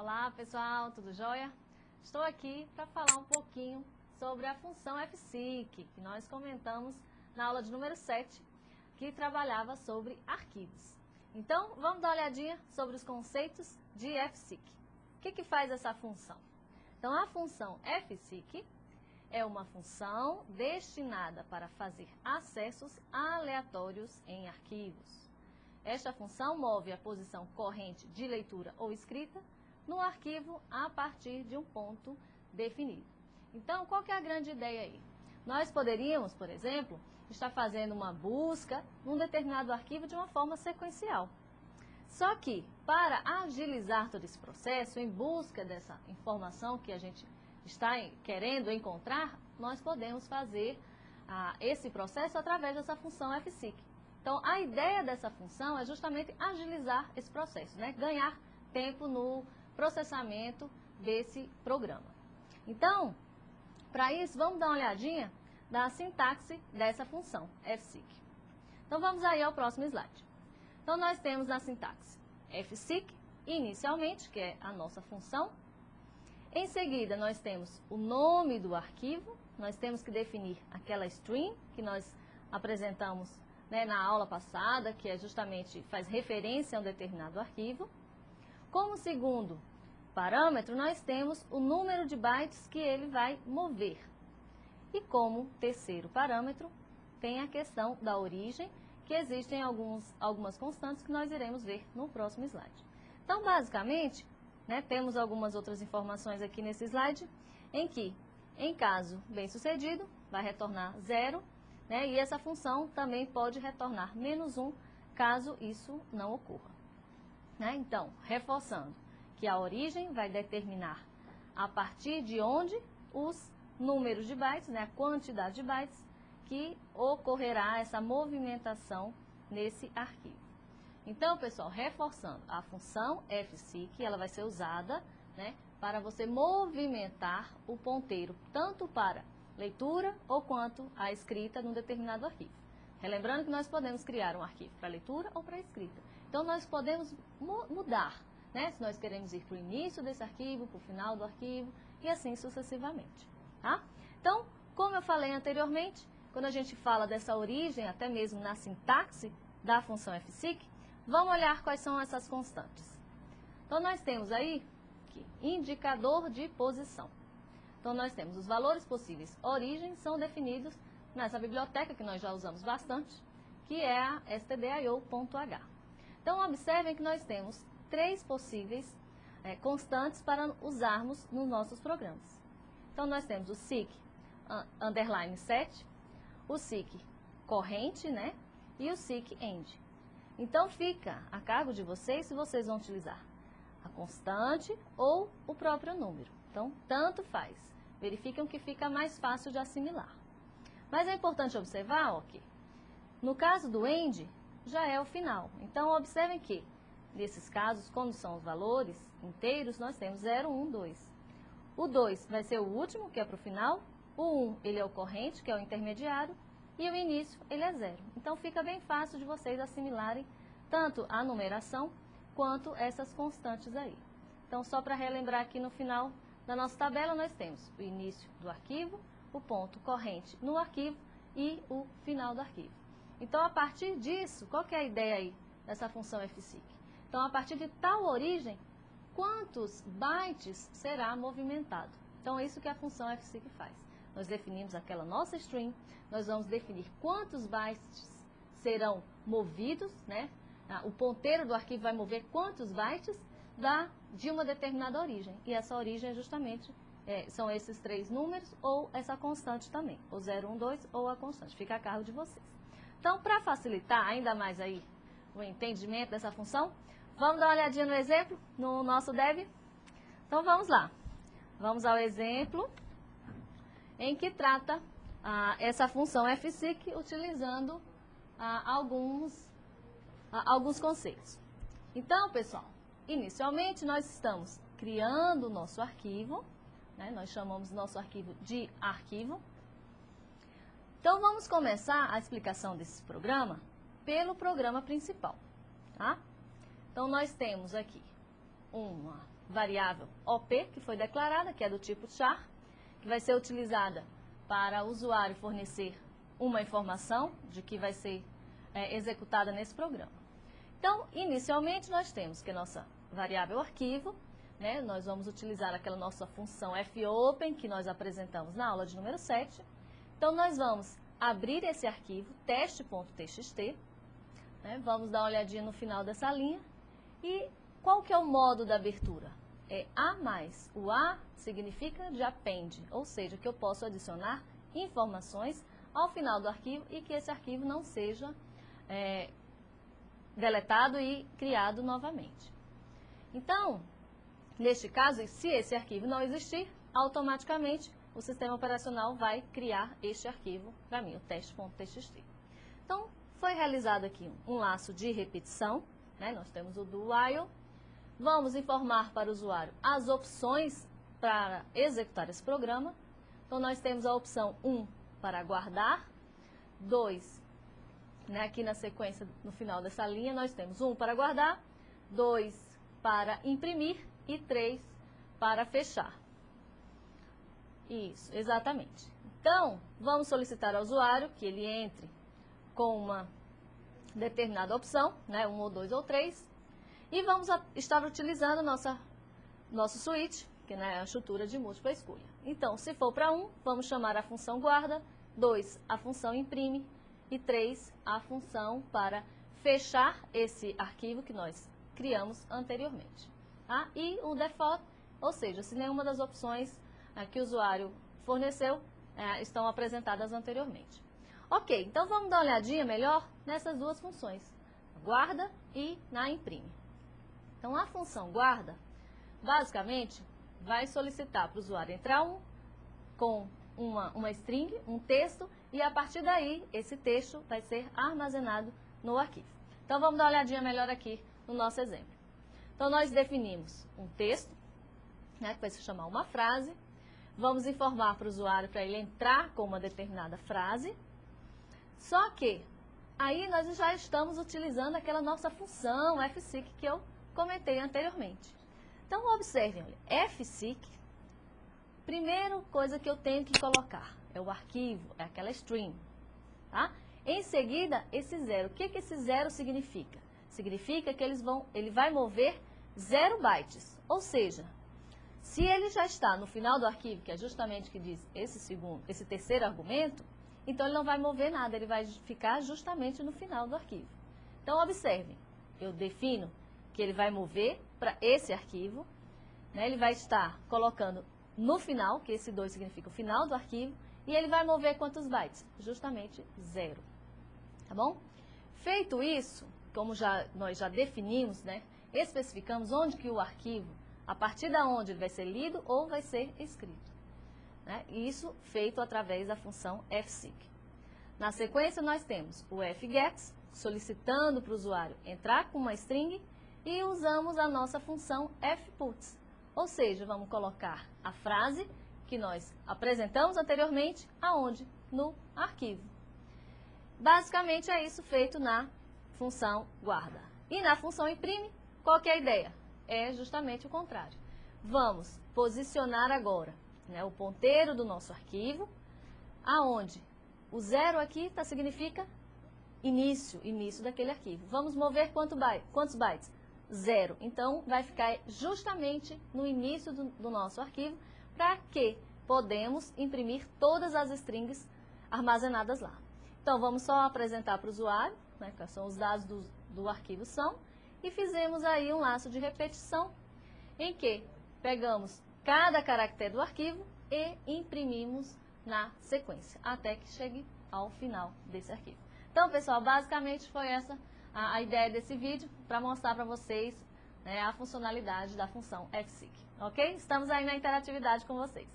Olá pessoal, tudo jóia? Estou aqui para falar um pouquinho sobre a função fseek, que nós comentamos na aula de número 7, que trabalhava sobre arquivos. Então, vamos dar uma olhadinha sobre os conceitos de fseek. O que faz essa função? Então, a função fseek é uma função destinada para fazer acessos aleatórios em arquivos. Esta função move a posição corrente de leitura ou escrita no arquivo a partir de um ponto definido. Então, qual que é a grande ideia aí? Nós poderíamos, por exemplo, estar fazendo uma busca num determinado arquivo de uma forma sequencial. Só que, para agilizar todo esse processo, em busca dessa informação que a gente está querendo encontrar, nós podemos fazer esse processo através dessa função fseek. Então, a ideia dessa função é justamente agilizar esse processo, né? Ganhar tempo no processamento desse programa. Então, para isso, vamos dar uma olhadinha na sintaxe dessa função fseek. Então, vamos aí ao próximo slide. Então, nós temos a sintaxe fseek, inicialmente, que é a nossa função. Em seguida, nós temos o nome do arquivo, nós temos que definir aquela string que nós apresentamos, né, na aula passada, que é justamente faz referência a um determinado arquivo. Como segundo parâmetro, nós temos o número de bytes que ele vai mover. E como terceiro parâmetro, tem a questão da origem, que existem algumas constantes que nós iremos ver no próximo slide. Então, basicamente, né, temos algumas outras informações aqui nesse slide, em que, em caso bem-sucedido, vai retornar 0, né, e essa função também pode retornar -1, caso isso não ocorra. Né? Então, reforçando que a origem vai determinar a partir de onde os números de bytes, né, a quantidade de bytes, que ocorrerá essa movimentação nesse arquivo. Então, pessoal, reforçando, a função fseek, ela vai ser usada, né, para você movimentar o ponteiro, tanto para leitura ou quanto a escrita num determinado arquivo. Relembrando que nós podemos criar um arquivo para leitura ou para escrita. Então, nós podemos mudar, né, se nós queremos ir para o início desse arquivo, para o final do arquivo e assim sucessivamente. Tá? Então, como eu falei anteriormente, quando a gente fala dessa origem, até mesmo na sintaxe da função fseek, vamos olhar quais são essas constantes. Então, nós temos aí aqui, indicador de posição. Então, nós temos os valores possíveis origem, são definidos nessa biblioteca que nós já usamos bastante, que é a stdio.h. Então, observem que nós temos 3 possíveis constantes para usarmos nos nossos programas. Então, nós temos o seek _set, o seek corrente, né, e o seek end. Então, fica a cargo de vocês se vocês vão utilizar a constante ou o próprio número. Então, tanto faz. Verificam que fica mais fácil de assimilar. Mas é importante observar, ó, que no caso do end, já é o final. Então, observem que, nesses casos, quando são os valores inteiros, nós temos 0, 1, 2. O 2 vai ser o último, que é para o final. O 1, ele é o corrente, que é o intermediário. E o início, ele é 0. Então, fica bem fácil de vocês assimilarem tanto a numeração quanto essas constantes aí. Então, só para relembrar aqui no final da nossa tabela, nós temos o início do arquivo, o ponto corrente no arquivo e o final do arquivo. Então, a partir disso, qual que é a ideia aí dessa função fseek? Então, a partir de tal origem, quantos bytes será movimentado? Então, é isso que a função fseek faz. Nós definimos aquela nossa string, nós vamos definir quantos bytes serão movidos, né? O ponteiro do arquivo vai mover quantos bytes de uma determinada origem. E essa origem é justamente, são esses 3 números ou essa constante também, o 0, 1, 2 ou a constante, fica a cargo de vocês. Então, para facilitar ainda mais aí o entendimento dessa função, vamos dar uma olhadinha no exemplo, no nosso dev? Então, vamos lá. Vamos ao exemplo em que trata essa função fseek utilizando alguns conceitos. Então, pessoal, inicialmente nós estamos criando o nosso arquivo, né? Nós chamamos nosso arquivo de arquivo. Então, vamos começar a explicação desse programa pelo programa principal. Tá? Então, nós temos aqui uma variável OP, que foi declarada, que é do tipo char, que vai ser utilizada para o usuário fornecer uma informação de que vai ser executada nesse programa. Então, inicialmente, nós temos que a nossa variável arquivo, né, nós vamos utilizar aquela nossa função fopen, que nós apresentamos na aula de número 7. Então, nós vamos abrir esse arquivo, teste.txt, né, vamos dar uma olhadinha no final dessa linha. E qual que é o modo da abertura? É A+. O A significa de append, ou seja, que eu posso adicionar informações ao final do arquivo e que esse arquivo não seja deletado e criado novamente. Então, neste caso, se esse arquivo não existir, automaticamente o sistema operacional vai criar este arquivo para mim, o teste.txt. Então, foi realizado aqui um laço de repetição, né? Nós temos o do while. Vamos informar para o usuário as opções para executar esse programa. Então, nós temos a opção 1 para guardar, 2, né, aqui na sequência, no final dessa linha, nós temos 1 para guardar, 2 para imprimir e 3 para fechar. Isso, exatamente. Então, vamos solicitar ao usuário que ele entre com uma determinada opção, né, 1 ou 2 ou 3, e vamos estar utilizando nosso switch, que é a estrutura de múltipla escolha. Então, se for para 1, vamos chamar a função guarda, 2 a função imprime e 3 a função para fechar esse arquivo que nós criamos anteriormente. Tá? E o default, ou seja, se nenhuma das opções que o usuário forneceu estão apresentadas anteriormente. Ok, então vamos dar uma olhadinha melhor nessas duas funções, guarda e na imprime. Então, a função guarda, basicamente, vai solicitar para o usuário entrar com uma string, um texto, e a partir daí, esse texto vai ser armazenado no arquivo. Então, vamos dar uma olhadinha melhor aqui no nosso exemplo. Então, nós definimos um texto, né, que vai se chamar uma frase, vamos informar para o usuário para ele entrar com uma determinada frase, só que aí nós já estamos utilizando aquela nossa função fseek que eu comentei anteriormente. Então, observem, olha, fseek, primeira coisa que eu tenho que colocar é o arquivo, é aquela string. Tá? Em seguida, esse zero. O que esse zero significa? Significa que ele vai mover 0 bytes. Ou seja, se ele já está no final do arquivo, que é justamente o que diz esse terceiro argumento, então ele não vai mover nada, ele vai ficar justamente no final do arquivo. Então, observem, eu defino que ele vai mover para esse arquivo, né, ele vai estar colocando no final, que esse 2 significa o final do arquivo, e ele vai mover quantos bytes? Justamente 0. Tá bom? Feito isso, como nós já definimos, né, especificamos onde que o arquivo, a partir de onde ele vai ser lido ou vai ser escrito. Né? Isso feito através da função fseek. Na sequência, nós temos o fget, solicitando para o usuário entrar com uma string, e usamos a nossa função fputs. Ou seja, vamos colocar a frase que nós apresentamos anteriormente, aonde? No arquivo. Basicamente, é isso feito na função guarda. E na função imprime, qual que é a ideia? É justamente o contrário. Vamos posicionar agora, né, o ponteiro do nosso arquivo, aonde o 0 aqui significa início daquele arquivo. Vamos mover quantos bytes? 0. Então, vai ficar justamente no início do nosso arquivo, para que podemos imprimir todas as strings armazenadas lá. Então, vamos só apresentar para o usuário, né, quais são os dados do arquivo são, e fizemos aí um laço de repetição, em que pegamos cada caractere do arquivo e imprimimos na sequência, até que chegue ao final desse arquivo. Então, pessoal, basicamente foi essa a ideia desse vídeo, para mostrar para vocês, né, a funcionalidade da função fseek. Ok? Estamos aí na interatividade com vocês.